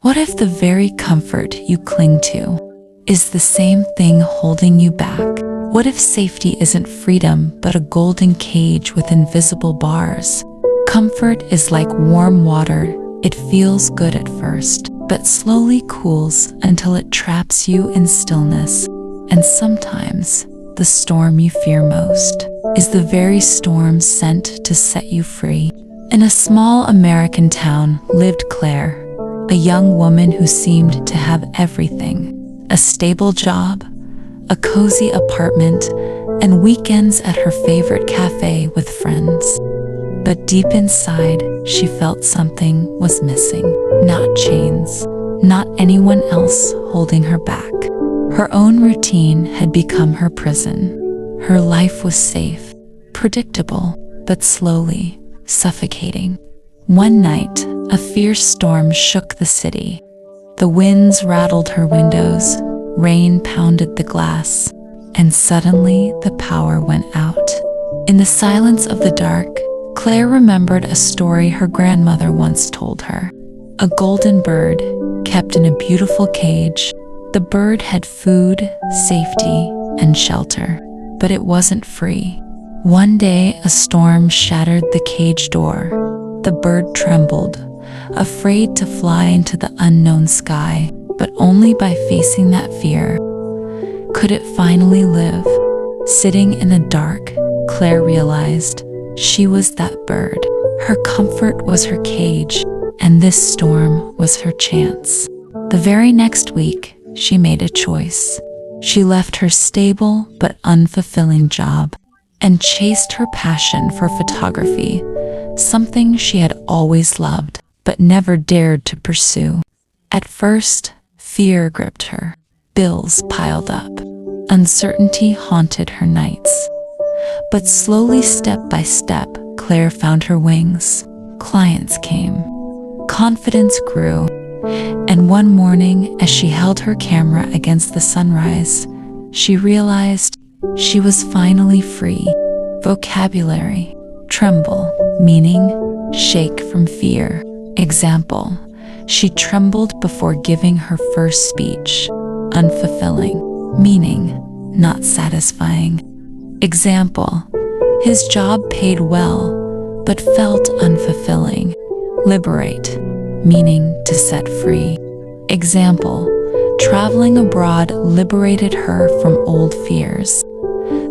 What if the very comfort you cling to is the same thing holding you back? What if safety isn't freedom but a golden cage with invisible bars? Comfort is like warm water. It feels good at first, but slowly cools until it traps you in stillness. And sometimes, the storm you fear most is the very storm sent to set you free. In a small American town lived Claire, a young woman who seemed to have everything: a stable job, a cozy apartment, and weekends at her favorite cafe with friends. But deep inside, she felt something was missing. Not chains, not anyone else holding her back. Her own routine had become her prison. Her life was safe, predictable, but slowly suffocating. One night, a fierce storm shook the city. The winds rattled her windows, rain pounded the glass, and suddenly the power went out. In the silence of the dark, Claire remembered a story her grandmother once told her. A golden bird, kept in a beautiful cage. The bird had food, safety, and shelter, but it wasn't free. One day, a storm shattered the cage door. The bird trembled, afraid to fly into the unknown sky, but only by facing that fear could it finally live. Sitting in the dark, Claire realized she was that bird. Her comfort was her cage, and this storm was her chance. The very next week, she made a choice. She left her stable but unfulfilling job and chased her passion for photography, something she had always loved but never dared to pursue. At first, fear gripped her. Bills piled up. Uncertainty haunted her nights. But slowly, step by step, Claire found her wings. Clients came. Confidence grew. And one morning, as she held her camera against the sunrise, she realized she was finally free. Vocabulary: tremble, meaning shake from fear. Example: she trembled before giving her first speech. Unfulfilling, meaning not satisfying. Example: his job paid well, but felt unfulfilling. Liberate, meaning to set free. Example: traveling abroad liberated her from old fears.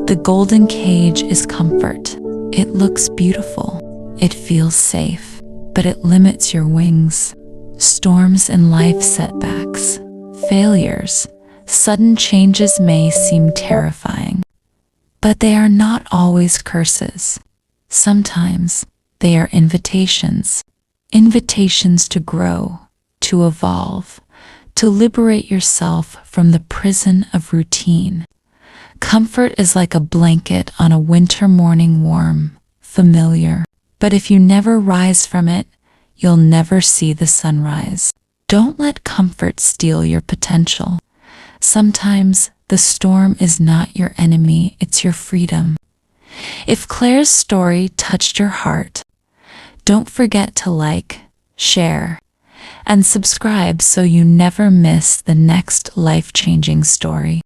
The golden cage is comfort. It looks beautiful. It feels safe, but it limits your wings. Storms in life, setbacks, failures, sudden changes may seem terrifying, but they are not always curses. Sometimes they are invitations. Invitations to grow, to evolve, to liberate yourself from the prison of routine. Comfort is like a blanket on a winter morning, warm, familiar, but if you never rise from it, you'll never see the sunrise. Don't let comfort steal your potential. Sometimes the storm is not your enemy, it's your freedom. If Claire's story touched your heart, don't forget to like, share, and subscribe so you never miss the next life-changing story.